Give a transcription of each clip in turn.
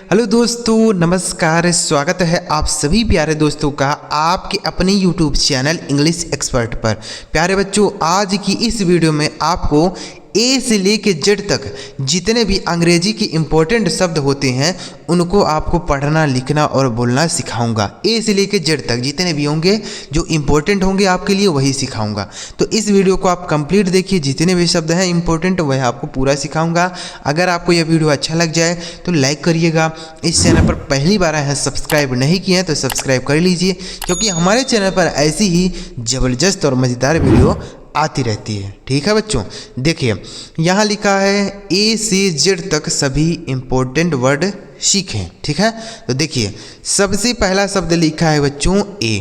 Hello दोस्तों, नमस्कार। स्वागत है आप सभी प्यारे दोस्तों का आपके अपने यूट्यूब चैनल इंग्लिश एक्सपर्ट पर। प्यारे बच्चों, आज की इस वीडियो में आपको ए से लेके जेड तक जितने भी अंग्रेजी के इम्पोर्टेंट शब्द होते हैं उनको आपको पढ़ना, लिखना और बोलना सिखाऊंगा। ए से लेके जेड तक जितने भी होंगे जो इम्पोर्टेंट होंगे आपके लिए वही सिखाऊंगा। तो इस वीडियो को आप कंप्लीट देखिए, जितने भी शब्द हैं इम्पोर्टेंट वह आपको पूरा सिखाऊंगा। अगर आपको यह वीडियो अच्छा लग जाए तो लाइक करिएगा। इस चैनल पर पहली बार आए हैं, सब्सक्राइब नहीं किए हैं तो सब्सक्राइब कर लीजिए, क्योंकि हमारे चैनल पर ऐसी ही ज़बरदस्त और मज़ेदार वीडियो आती रहती है। ठीक है बच्चों, देखिए यहाँ लिखा है ए से जेड तक सभी इम्पोर्टेंट वर्ड सीखें। ठीक है, तो देखिए सबसे पहला शब्द लिखा है बच्चों ए।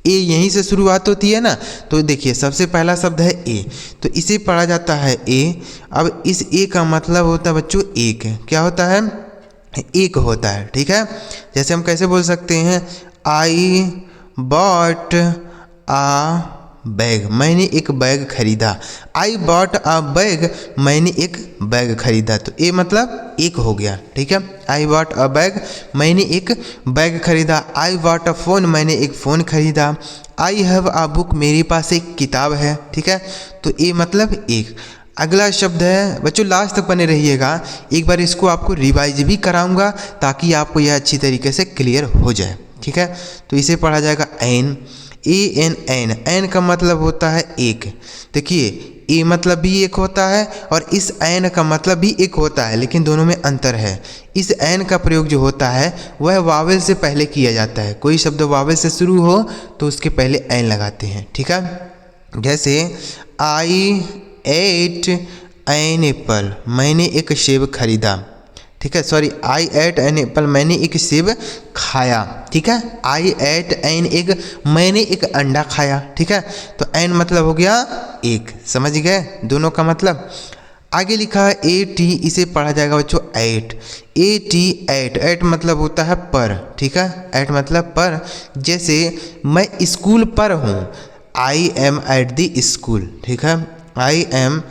ए यहीं से शुरुआत होती है ना, तो देखिए सबसे पहला शब्द है ए, तो इसे पढ़ा जाता है ए। अब इस ए का मतलब होता है बच्चों एक। क्या होता है? एक होता है। ठीक है, जैसे हम कैसे बोल सकते हैं, आई बॉट आ बैग, मैंने एक बैग खरीदा। आई बॉट अ बैग, मैंने एक बैग खरीदा। तो ए मतलब एक हो गया। ठीक है, आई बॉट अ बैग, मैंने एक बैग खरीदा। आई बॉट अ फ़ोन, मैंने एक फ़ोन खरीदा। आई हैव अ बुक, मेरे पास एक किताब है। ठीक है, तो ए मतलब एक। अगला शब्द है बच्चों, लास्ट तक बने रहिएगा, एक बार इसको आपको रिवाइज भी कराऊंगा ताकि आपको यह अच्छी तरीके से क्लियर हो जाए। ठीक है, तो इसे पढ़ा जाएगा N, A N N. N का मतलब होता है एक। देखिए ए मतलब भी एक होता है और इस एन का मतलब भी एक होता है, लेकिन दोनों में अंतर है। इस एन का प्रयोग जो होता है वह वावेल से पहले किया जाता है। कोई शब्द वावेल से शुरू हो तो उसके पहले एन लगाते हैं। ठीक है, जैसे आई एट एन एप्पल, मैंने एक सेब खरीदा। ठीक है, sorry, I eight an apple, मैंने एक सेब खाया। ठीक है, आई एट एन एग, मैंने एक अंडा खाया। ठीक है, तो एन मतलब हो गया एक। समझ गए दोनों का मतलब। आगे लिखा है ए टी, इसे पढ़ा जाएगा बच्चों at. A T at, at मतलब होता है पर। ठीक है, एट मतलब पर। जैसे मैं स्कूल पर हूँ, I am at the school. ठीक है, I am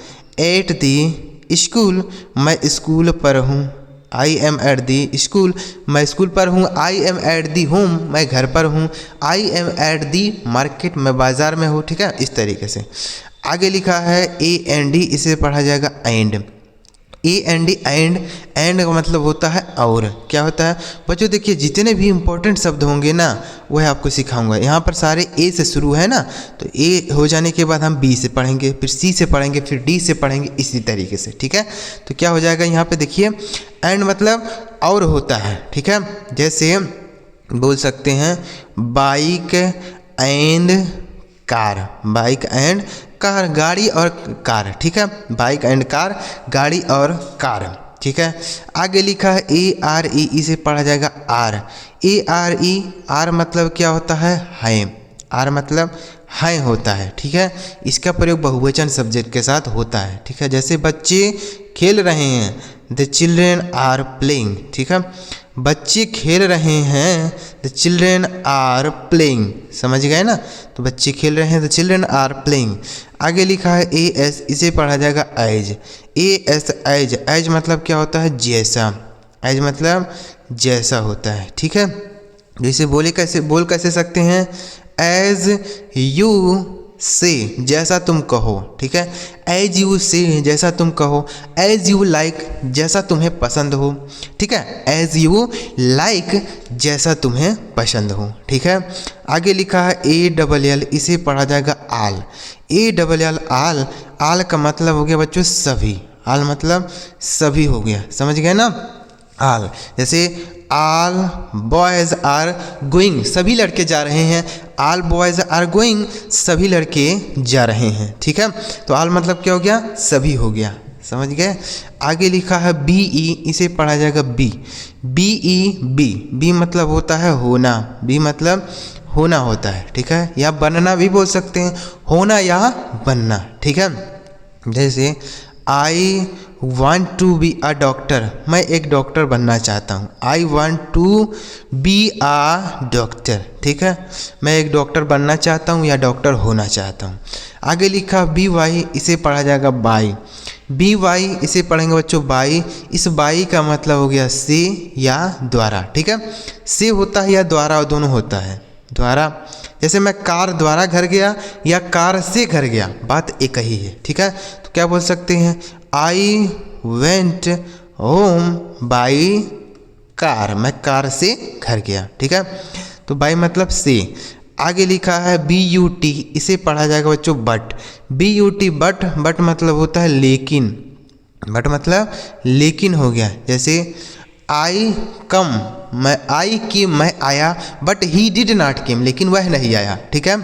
at the school, मैं स्कूल पर हूँ। I am at the school, मैं स्कूल पर हूँ। I am at the home, मैं घर पर हूँ। I am at the market, मैं बाज़ार में हूँ। ठीक है, इस तरीके से। आगे लिखा है ए एन डी, इसे पढ़ा जाएगा and. A N D and, and का मतलब होता है और। क्या होता है बच्चों? देखिए जितने भी इंपॉर्टेंट शब्द होंगे ना वह आपको सिखाऊंगा। यहाँ पर सारे ए से शुरू है ना, तो ए हो जाने के बाद हम बी से पढ़ेंगे, फिर सी से पढ़ेंगे, फिर डी से पढ़ेंगे, इसी तरीके से। ठीक है, तो क्या हो जाएगा यहाँ पे देखिए, एंड मतलब और होता है। ठीक है, जैसे बोल सकते हैं bike and car, bike and car, गाड़ी और कार। ठीक है, बाइक एंड कार, गाड़ी और कार। ठीक है, आगे लिखा है ए आर ई, इसे पढ़ा जाएगा are. A R E, are मतलब क्या होता है? है। आर मतलब है होता है। ठीक है, इसका प्रयोग बहुवचन सब्जेक्ट के साथ होता है। ठीक है, जैसे बच्चे खेल रहे हैं, द चिल्ड्रेन आर प्लेइंग। ठीक है, बच्चे खेल रहे हैं, द चिल्ड्रेन आर प्लेइंग। समझ गए ना, तो बच्चे खेल रहे हैं, द चिल्ड्रेन आर प्लेइंग। आगे लिखा है ए एस, इसे पढ़ा जाएगा as. A S as, as मतलब क्या होता है? जैसा। एज मतलब जैसा होता है। ठीक है, जैसे बोल कैसे सकते हैं? एज यू से, जैसा तुम कहो। ठीक है, एज यू से, जैसा तुम कहो। एज यू लाइक, जैसा तुम्हें पसंद हो। ठीक है, एज यू लाइक, जैसा तुम्हें पसंद हो। ठीक है, आगे लिखा है ए डबल एल, इसे पढ़ा जाएगा आल। ए डबल एल आल, आल का मतलब हो गया बच्चों सभी। आल मतलब सभी हो गया। समझ गए ना, आल। जैसे आल बॉयज़ आर गोइंग, सभी लड़के जा रहे हैं। आल बॉयज़ आर गोइंग, सभी लड़के जा रहे हैं। ठीक है, तो आल मतलब क्या हो गया? सभी हो गया। समझ गए। आगे लिखा है बी ई, इसे पढ़ा जाएगा be. B E be, be मतलब होता है होना। बी मतलब होना होता है। ठीक है, या बनना भी बोल सकते हैं, होना या बनना। ठीक है, जैसे I want to be a doctor, मैं एक डॉक्टर बनना चाहता हूँ। I want to be a doctor. ठीक है, मैं एक डॉक्टर बनना चाहता हूँ या डॉक्टर होना चाहता हूँ। आगे लिखा बी वाई, इसे पढ़ा जाएगा बाई। बी वाई इसे पढ़ेंगे बच्चों बाई। इस बाई का मतलब हो गया से या द्वारा, ठीक है। से होता है या द्वारा, दोनों होता है द्वारा। जैसे मैं कार द्वारा घर गया या कार से घर गया, बात एक ही है, ठीक है। तो क्या बोल सकते हैं, I went home by car, मैं कार से घर गया, ठीक है। तो बाई मतलब से। आगे लिखा है बी यू टी, इसे पढ़ा जाएगा बच्चों but. B U T but, but मतलब होता है लेकिन, बट मतलब लेकिन हो गया। जैसे आई कम, मैं आई केम, मैं आया, बट ही डिड नॉट केम, लेकिन वह नहीं आया, ठीक है।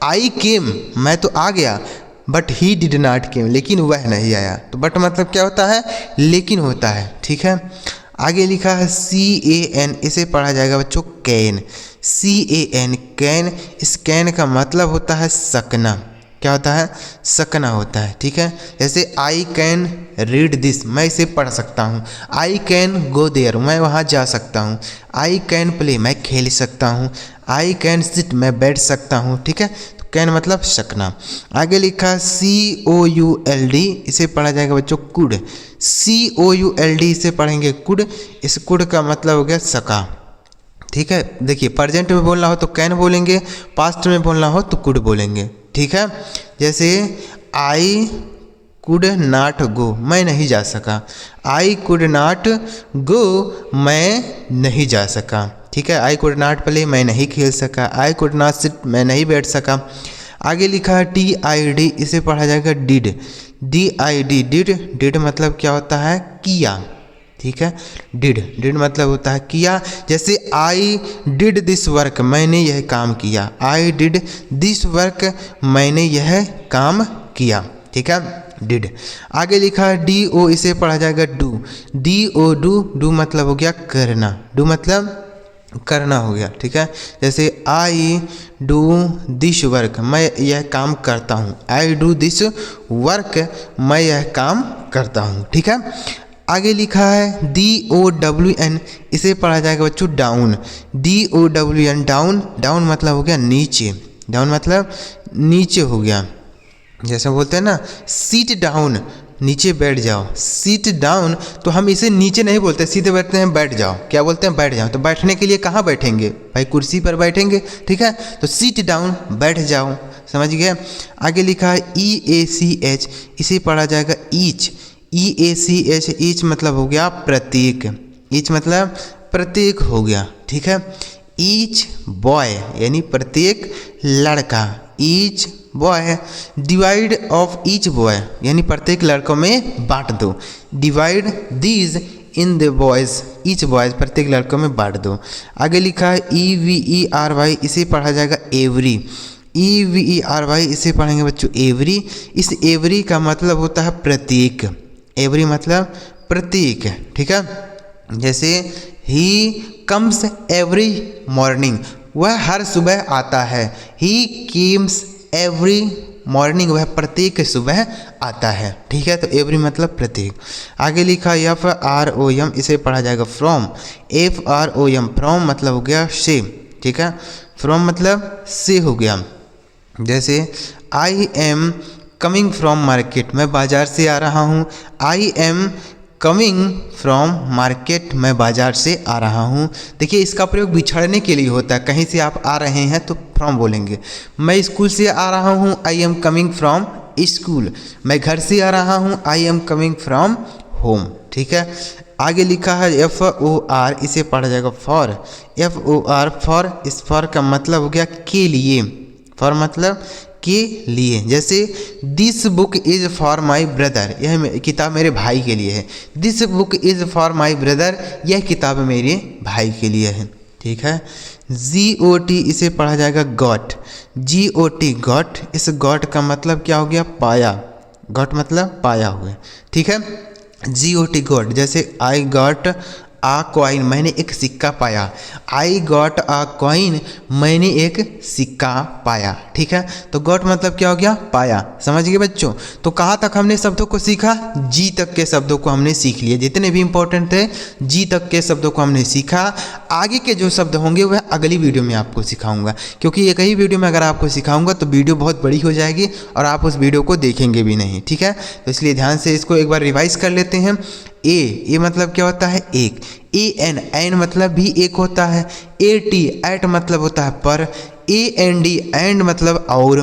आई केम, मैं तो आ गया, बट ही डिड नॉट केम, लेकिन वह नहीं आया। तो बट मतलब क्या होता है, लेकिन होता है, ठीक है। आगे लिखा है सी ए एन, इसे पढ़ा जाएगा बच्चों can. C A N can, इस कैन का मतलब होता है सकना। क्या होता है, सकना होता है, ठीक है। जैसे आई कैन रीड दिस, मैं इसे पढ़ सकता हूँ। आई कैन गो देयर, मैं वहाँ जा सकता हूँ। आई कैन प्ले, मैं खेल सकता हूँ। आई कैन सिट, मैं बैठ सकता हूँ, ठीक है। तो कैन मतलब सकना। आगे लिखा C O U L D, इसे पढ़ा जाएगा बच्चों could. C O U L D इसे पढ़ेंगे कुड। इस कुड का मतलब हो गया सका, ठीक है। देखिए प्रेजेंट में बोलना हो तो कैन बोलेंगे, पास्ट में बोलना हो तो कुड बोलेंगे, ठीक है। जैसे आई कुड नॉट गो, मैं नहीं जा सका। आई कुड नॉट गो, मैं नहीं जा सका, ठीक है। आई कुड नॉट प्ले, मैं नहीं खेल सका। आई कुड नॉट सिट, मैं नहीं बैठ सका। आगे लिखा है टी आई डी, इसे पढ़ा जाएगा did. D I D did, did मतलब क्या होता है, किया, ठीक है। डिड, डिड मतलब होता है किया। जैसे आई डिड दिस वर्क, मैंने यह काम किया। आई डिड दिस वर्क, मैंने यह काम किया, ठीक है, डिड। आगे लिखा है डी ओ, इसे पढ़ा जाएगा do. D O do, do मतलब हो गया करना, डू मतलब करना हो गया, ठीक है। जैसे आई डू दिस वर्क, मैं यह काम करता हूँ। आई डू दिस वर्क, मैं यह काम करता हूँ, ठीक है। आगे लिखा है डी ओ डब्ल्यू एन, इसे पढ़ा जाएगा बच्चों down. D O W N down, down मतलब हो गया नीचे, डाउन मतलब नीचे हो गया। जैसे बोलते हैं ना सीट डाउन, नीचे बैठ जाओ। सीट डाउन, तो हम इसे नीचे नहीं बोलते, सीधे बैठते हैं बैठ जाओ। क्या बोलते हैं, बैठ जाओ। तो बैठने के लिए कहाँ बैठेंगे भाई, कुर्सी पर बैठेंगे, ठीक है। तो सीट डाउन, बैठ जाओ, समझ गए। आगे लिखा है ई ए सी एच, इसे पढ़ा जाएगा ईच। ई ए सी एच, ईच मतलब हो गया प्रत्येक, ईच मतलब प्रत्येक हो गया, ठीक है। ईच बॉय यानी प्रत्येक लड़का, each boy. Divide of each boy यानी प्रत्येक लड़कों में बांट दो। Divide these in the boys, each boys प्रत्येक लड़कों में बांट दो। आगे लिखा है E V E R Y, इसे पढ़ा जाएगा every. E V E R Y, इसे पढ़ेंगे बच्चों एवरी। इस एवरी का मतलब होता है प्रत्येक, एवरी मतलब प्रत्येक, ठीक है। जैसे ही कम्स एवरी मॉर्निंग, वह हर सुबह आता है। ही केम्स एवरी मॉर्निंग, वह प्रत्येक सुबह आता है, ठीक है। तो एवरी मतलब प्रत्येक। आगे लिखा एफ आर ओ एम, इसे पढ़ा जाएगा from. F R O M, from मतलब हो गया से, ठीक है। फ्रॉम मतलब से हो गया। जैसे I am coming from market, मैं बाज़ार से आ रहा हूँ। I am coming from market, मैं बाज़ार से आ रहा हूँ। देखिए इसका प्रयोग बिछड़ने के लिए होता है, कहीं से आप आ रहे हैं तो फ्रॉम बोलेंगे। मैं स्कूल से आ रहा हूँ, I am coming from school. मैं घर से आ रहा हूँ, I am coming from home, ठीक है। आगे लिखा है एफ ओ आर, इसे पढ़ा जाएगा for. F O R for, इस फॉर का मतलब हो गया के लिए, फॉर मतलब के लिए। जैसे this book is for my brother, यह किताब मेरे भाई के लिए है। This book is for my brother, यह किताब मेरे भाई के लिए है, ठीक है। जी ओ टी, इसे पढ़ा जाएगा गॉट। जी ओ टी गॉट, इस गॉट का मतलब क्या हो गया, पाया। गॉट मतलब पाया हुआ, ठीक है। जी ओ टी गॉट। जैसे आई गॉट आ कॉइन, मैंने एक सिक्का पाया। आई गॉट आ कॉइन, मैंने एक सिक्का पाया, ठीक है। तो गॉट मतलब क्या हो गया, पाया, समझ गए बच्चों। तो कहाँ तक हमने शब्दों को सीखा, जी तक के शब्दों को हमने सीख लिए, जितने भी इंपॉर्टेंट थे जी तक के शब्दों को हमने सीखा। आगे के जो शब्द होंगे वह अगली वीडियो में आपको सिखाऊंगा, क्योंकि एक ही वीडियो में अगर आपको सिखाऊंगा तो वीडियो बहुत बड़ी हो जाएगी और आप उस वीडियो को देखेंगे भी नहीं, ठीक है। तो इसलिए ध्यान से इसको एक बार रिवाइज कर लेते हैं। ए मतलब क्या होता है? एक। एन मतलब भी एक होता है। एट मतलब होता है पर। एंड एंड मतलब और।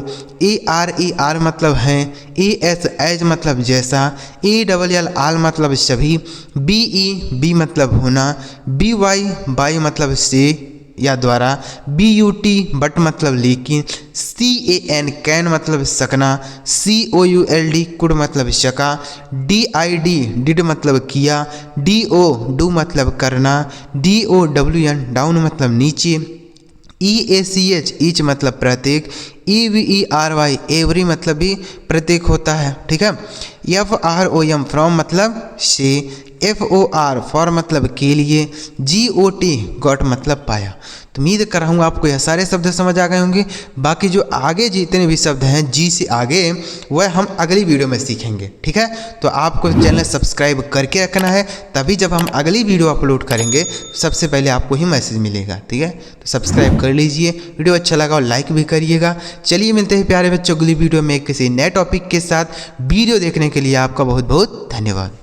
आर मतलब हैं। एज मतलब जैसा। एल मतलब सभी। बी मतलब होना। बाई मतलब से या द्वारा। बट मतलब लेकिन। कैन मतलब सकना। कुड मतलब शका। डिड मतलब किया। डू मतलब करना। डाउन मतलब नीचे। ईच मतलब प्रत्येक। एवरी मतलब भी प्रत्येक होता है, ठीक है। FROM फ्रॉम मतलब से। फॉर मतलब के लिए। गॉट मतलब पाया। तो उम्मीद कर रहा हूँ आपको यह सारे शब्द समझ आ गए होंगे। बाकी जो आगे जितने भी शब्द हैं जी से आगे वह हम अगली वीडियो में सीखेंगे, ठीक है। तो आपको चैनल सब्सक्राइब करके रखना है, तभी जब हम अगली वीडियो अपलोड करेंगे सबसे पहले आपको ही मैसेज मिलेगा, ठीक है। तो सब्सक्राइब कर लीजिए, वीडियो अच्छा लगा और लाइक भी करिएगा। चलिए मिलते हैं प्यारे बच्चों अगली वीडियो में किसी नए टॉपिक के साथ। वीडियो देखने के लिए आपका बहुत बहुत धन्यवाद।